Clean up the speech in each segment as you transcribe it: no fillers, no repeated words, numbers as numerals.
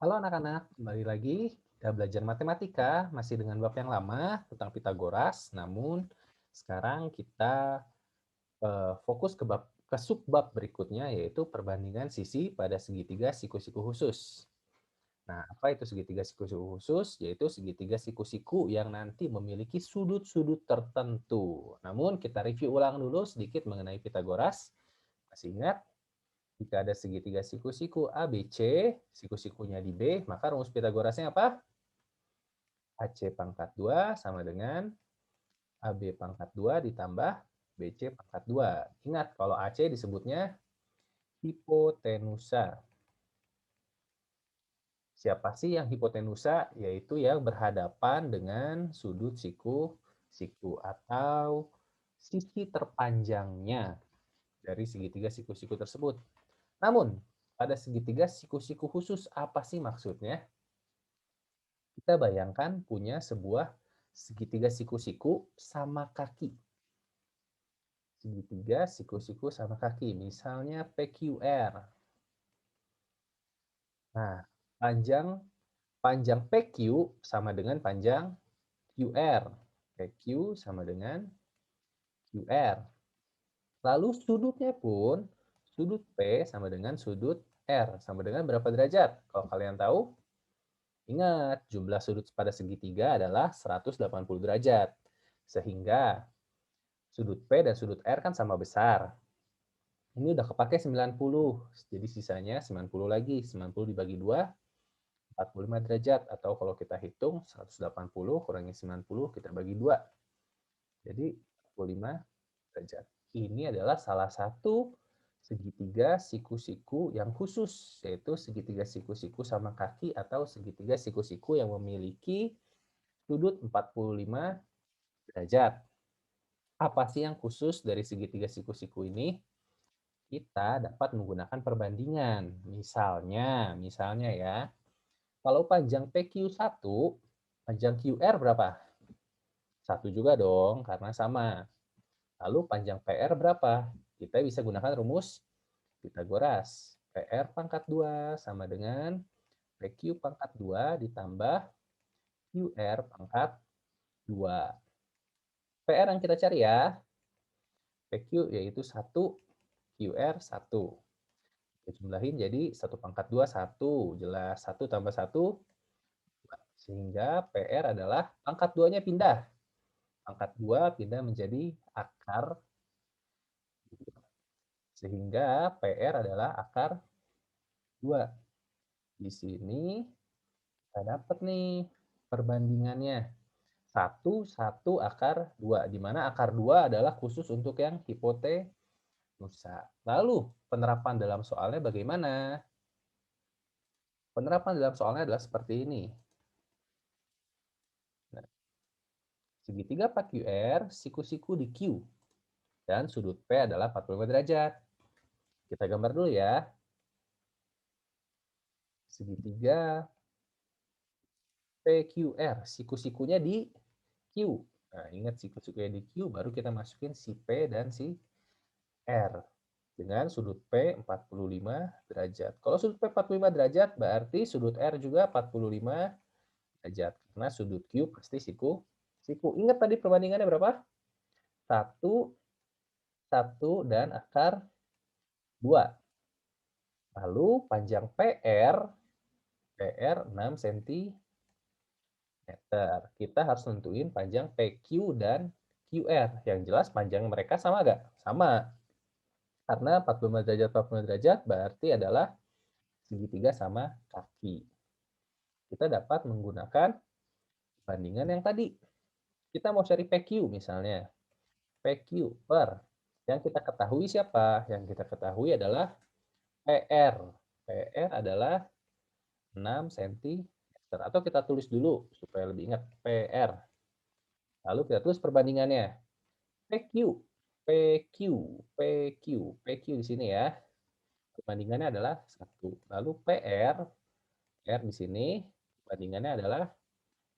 Halo anak-anak, kembali lagi kita belajar matematika masih dengan bab yang lama tentang Pitagoras. Namun sekarang kita fokus ke subbab berikutnya yaitu perbandingan sisi pada segitiga siku-siku khusus. Nah, apa itu segitiga siku-siku khusus? Yaitu segitiga siku-siku yang nanti memiliki sudut-sudut tertentu. Namun kita review ulang dulu sedikit mengenai Pitagoras. Masih ingat? Jika ada segitiga siku-siku ABC, siku-sikunya di B, maka rumus Pitagorasnya apa? AC pangkat 2 sama dengan AB pangkat 2 ditambah BC pangkat 2. Ingat, kalau AC disebutnya hipotenusa. Siapa sih yang hipotenusa? Yaitu yang berhadapan dengan sudut siku-siku atau sisi terpanjangnya dari segitiga siku-siku tersebut. Namun, pada segitiga siku-siku khusus apa sih maksudnya? Kita bayangkan punya sebuah segitiga siku-siku sama kaki. Segitiga siku-siku sama kaki, misalnya PQR. Nah, panjang panjang PQ sama dengan panjang QR. PQ sama dengan QR. Lalu sudutnya pun, sudut P sama dengan sudut R. Sama dengan berapa derajat? Kalau kalian tahu, ingat, jumlah sudut pada segitiga adalah 180 derajat. Sehingga sudut P dan sudut R kan sama besar. Ini udah kepake 90, jadi sisanya 90 lagi. 90 dibagi 2, 45 derajat. Atau kalau kita hitung, 180 kurangi 90, kita bagi 2. Jadi 45 derajat. Ini adalah salah satu segitiga siku-siku yang khusus, yaitu segitiga siku-siku sama kaki atau segitiga siku-siku yang memiliki sudut 45 derajat. Apa sih yang khusus dari segitiga siku-siku ini? Kita dapat menggunakan perbandingan. Misalnya ya, kalau panjang PQ1, panjang QR berapa? 1 juga dong, karena sama. Lalu panjang PR berapa? Kita bisa gunakan rumus Pitagoras. PR pangkat 2 sama dengan PQ pangkat 2 ditambah QR pangkat 2. PR yang kita cari ya, PQ yaitu 1, QR 1. Kita jumlahin jadi 1 pangkat 2, 1. Jelas, 1 tambah 1, 2. Sehingga PR adalah pangkat 2-nya pindah. Pangkat 2 pindah menjadi akar 2. Sehingga PR adalah akar 2. Di sini kita dapat nih perbandingannya. 1, 1 akar 2. Di mana akar 2 adalah khusus untuk yang hipotenusa. Lalu penerapan dalam soalnya bagaimana? Penerapan dalam soalnya adalah seperti ini. Nah, segitiga PQR, siku-siku di Q. Dan sudut P adalah 45 derajat. Kita gambar dulu ya. Segitiga PQR, siku-sikunya di Q. Nah, ingat siku-sikunya di Q, baru kita masukin si P dan si R. Dengan sudut P 45 derajat. Kalau sudut P 45 derajat, berarti sudut R juga 45 derajat. Karena sudut Q pasti siku. Ingat tadi perbandingannya berapa? 1, 1, dan akar 2. Lalu panjang PR 6 cm. Kita harus nentuin panjang PQ dan QR. Yang jelas panjang mereka sama nggak? Sama. Karena 45 derajat 45 derajat berarti adalah segitiga sama kaki. Kita dapat menggunakan bandingan yang tadi. Kita mau cari PQ misalnya. PQ per. Yang kita ketahui siapa? Yang kita ketahui adalah PR. PR adalah 6 cm. Atau kita tulis dulu supaya lebih ingat. PR. Lalu kita tulis perbandingannya. PQ, PQ, PQ, PQ di sini ya. Perbandingannya adalah 1. Lalu PR di sini perbandingannya adalah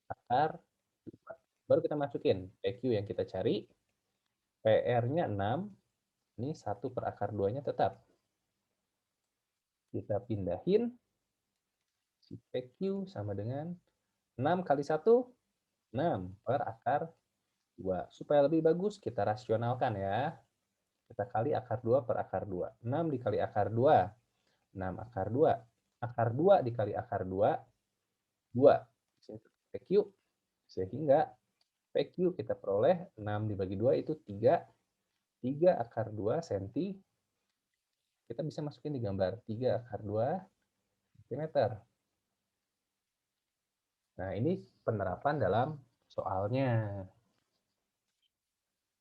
akar 2. Baru kita masukin PQ yang kita cari. PR-nya 6. Ini 1 per akar 2-nya tetap. Kita pindahin si PQ sama dengan 6 kali 1, 6 per akar 2. Supaya lebih bagus kita rasionalkan ya. Kita kali akar 2 per akar 2. 6 dikali akar 2, 6 akar 2. Akar 2 dikali akar 2, 2. PQ. Sehingga PQ kita peroleh 6 dibagi 2 itu 3. 3 akar 2 cm. Kita bisa masukin di gambar 3 akar 2 cm. Nah, ini penerapan dalam soalnya.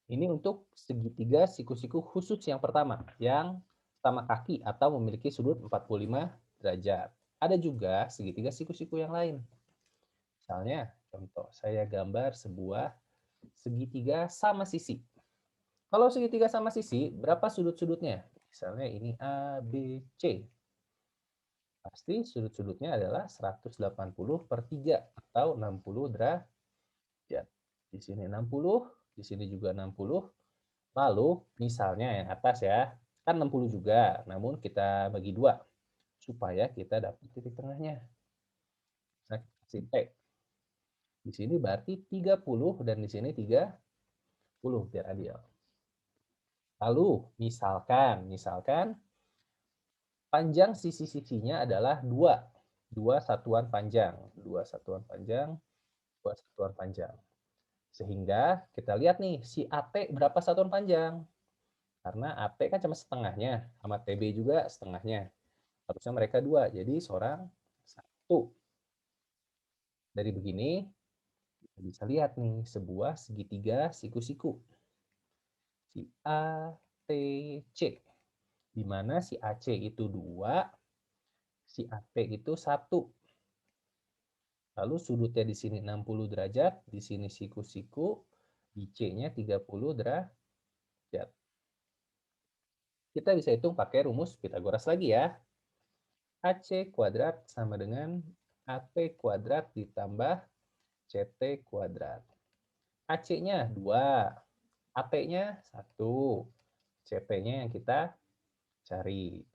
Ini untuk segitiga siku-siku khusus yang pertama, yang sama kaki atau memiliki sudut 45 derajat. Ada juga segitiga siku-siku yang lain. Misalnya, contoh, saya gambar sebuah segitiga sama sisi. Kalau segitiga sama sisi, berapa sudut-sudutnya? Misalnya ini A, B, C. Pasti sudut-sudutnya adalah 180 per 3 atau 60 derajat. Di sini 60, di sini juga 60. Lalu misalnya yang atas ya, kan 60 juga, namun kita bagi 2 supaya kita dapat titik tengahnya. Nah, kasih T. Di sini berarti 30 dan di sini 30 biar adil. Lalu misalkan panjang sisi-sisinya adalah 2. 2 satuan panjang, 2 satuan panjang, 2 satuan panjang. Sehingga kita lihat nih, si AT berapa satuan panjang? Karena AT kan cuma setengahnya, sama TB juga setengahnya. Harusnya mereka 2, jadi seorang 1. Dari begini, kita bisa lihat nih, sebuah segitiga siku-siku. Si ATC, di mana si AC itu 2, si AP itu 1. Lalu sudutnya di sini 60 derajat, di sini siku-siku, di C-nya 30 derajat. Kita bisa hitung pakai rumus Pythagoras lagi ya. AC kuadrat sama dengan AP kuadrat ditambah CT kuadrat. AC-nya 2, AP-nya 1, CT-nya yang kita cari.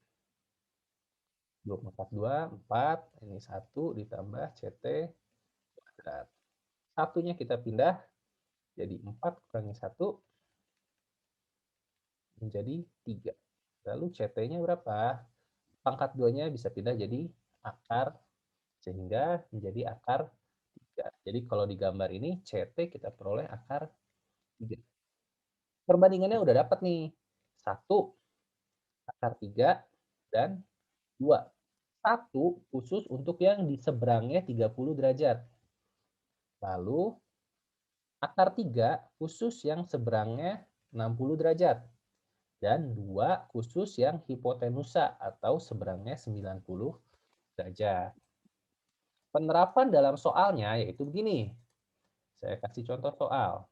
2 4, ini 1 ditambah CT kuadrat. Satunya kita pindah, jadi 4 kurangi 1 menjadi 3. Lalu CT-nya berapa? Pangkat 2-nya bisa pindah jadi akar, sehingga menjadi akar 3. Jadi kalau di gambar ini, CT kita peroleh akar 3. Perbandingannya udah dapat nih. 1 akar 3 dan 2. 1 khusus untuk yang di seberangnya 30 derajat. Lalu akar 3 khusus yang seberangnya 60 derajat. Dan 2 khusus yang hipotenusa atau seberangnya 90 derajat. Penerapan dalam soalnya yaitu begini. Saya kasih contoh soal.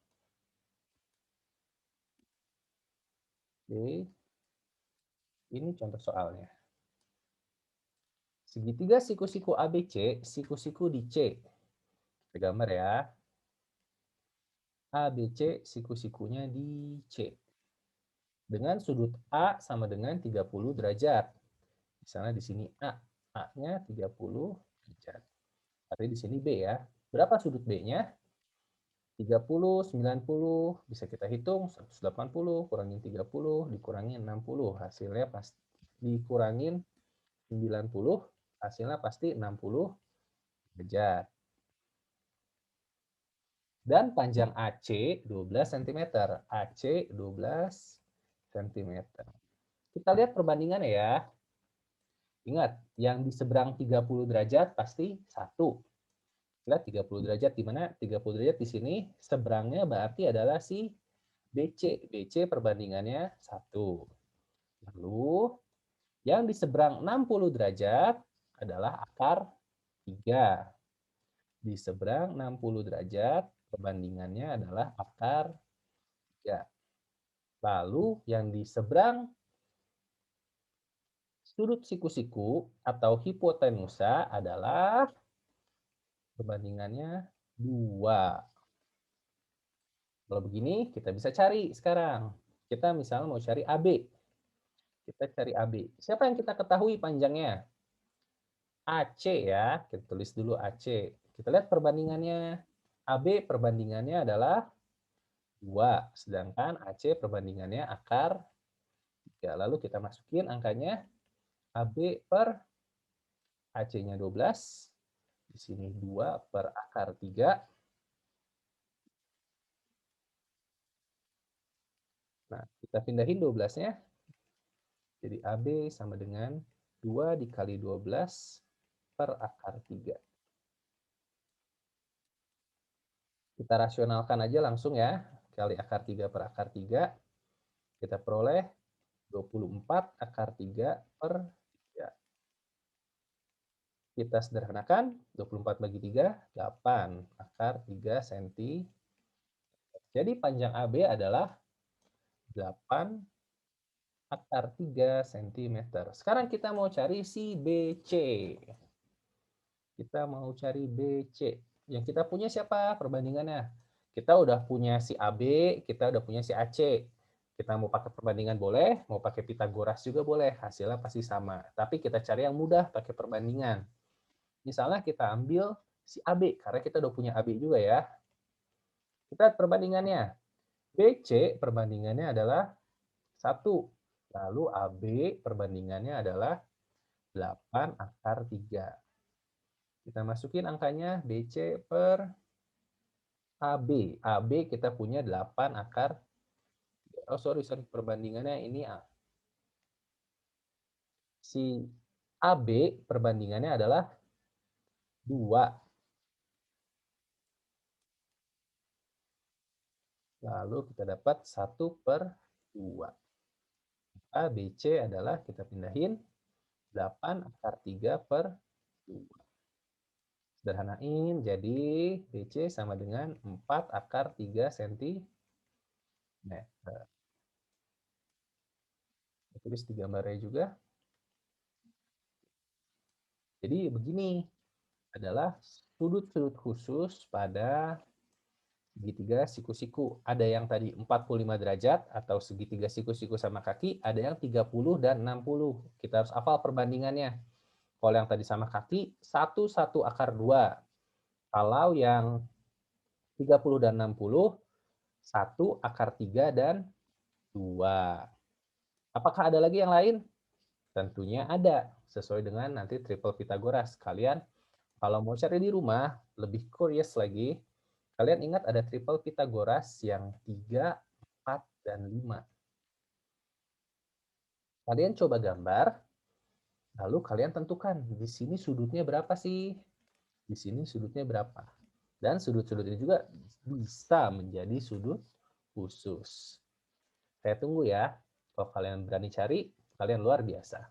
Oke. Ini contoh soalnya. Segitiga siku-siku ABC, siku-siku di C. Kita gambar ya. ABC siku-sikunya di C. Dengan sudut A sama dengan 30 derajat. Misalnya di sini A. A-nya 30 derajat. Tapi di sini B ya. Berapa sudut B-nya? 30, 90, bisa kita hitung 180 kurangin 30 dikurangin 60, hasilnya pasti dikurangin 90, hasilnya pasti 60 derajat. Dan panjang AC 12 cm. AC 12 cm. Kita lihat perbandingannya ya. Ingat, yang di seberang 30 derajat pasti 1. Lihat 30 derajat di mana? 30 derajat di sini seberangnya berarti adalah si BC. BC perbandingannya 1. Lalu yang di seberang 60 derajat adalah akar 3. Di seberang 60 derajat perbandingannya adalah akar 3. Lalu yang di seberang sudut siku-siku atau hipotenusa adalah perbandingannya 2. Kalau begini kita bisa cari sekarang. Kita misalnya mau cari AB. Kita cari AB. Siapa yang kita ketahui panjangnya? AC ya, kita tulis dulu AC. Kita lihat perbandingannya. AB perbandingannya adalah 2, sedangkan AC perbandingannya akar 3. Lalu kita masukin angkanya, AB per AC-nya 12, di sini 2 per akar 3. Nah, kita pindahin 12-nya, jadi AB sama dengan 2 dikali 12 per akar 3. Kita rasionalkan aja langsung ya, kali akar 3 per akar 3, kita peroleh 24 akar 3 per 3. Kita sederhanakan, 24 bagi 3, 8 akar 3 cm. Jadi panjang AB adalah 8 akar 3 cm. Sekarang kita mau cari si BC. Kita mau cari BC. Yang kita punya siapa perbandingannya? Kita udah punya si AB, kita udah punya si AC. Kita mau pakai perbandingan boleh, mau pakai Pitagoras juga boleh, hasilnya pasti sama. Tapi kita cari yang mudah pakai perbandingan. Misalnya kita ambil si AB, karena kita udah punya AB juga ya. Kita lihat perbandingannya. BC perbandingannya adalah 1. Lalu AB perbandingannya adalah 8 akar 3. Kita masukin angkanya BC per AB. AB kita punya 8 akar. Oh, sorry. Perbandingannya ini A. Si AB perbandingannya adalah 2. Lalu kita dapat 1 per 2. Maka BC adalah, kita pindahin, 8 akar 3 per 2. Sederhanain, jadi BC sama dengan 4 akar 3 cm. Tulis di gambarnya juga. Jadi begini adalah sudut-sudut khusus pada segitiga siku-siku. Ada yang tadi 45 derajat atau segitiga siku-siku sama kaki, ada yang 30 dan 60. Kita harus hafal perbandingannya. Kalau yang tadi sama kaki, 1 akar 2. Kalau yang 30 dan 60, 1 akar 3 dan 2. Apakah ada lagi yang lain? Tentunya ada, sesuai dengan nanti triple Pitagoras. Kalian kalau mau cari di rumah, lebih curious lagi, kalian ingat ada triple Pitagoras yang 3, 4, dan 5. Kalian coba gambar, lalu kalian tentukan, di sini sudutnya berapa sih? Di sini sudutnya berapa? Dan sudut-sudut ini juga bisa menjadi sudut khusus. Saya tunggu ya. Kalau kalian berani cari, kalian luar biasa.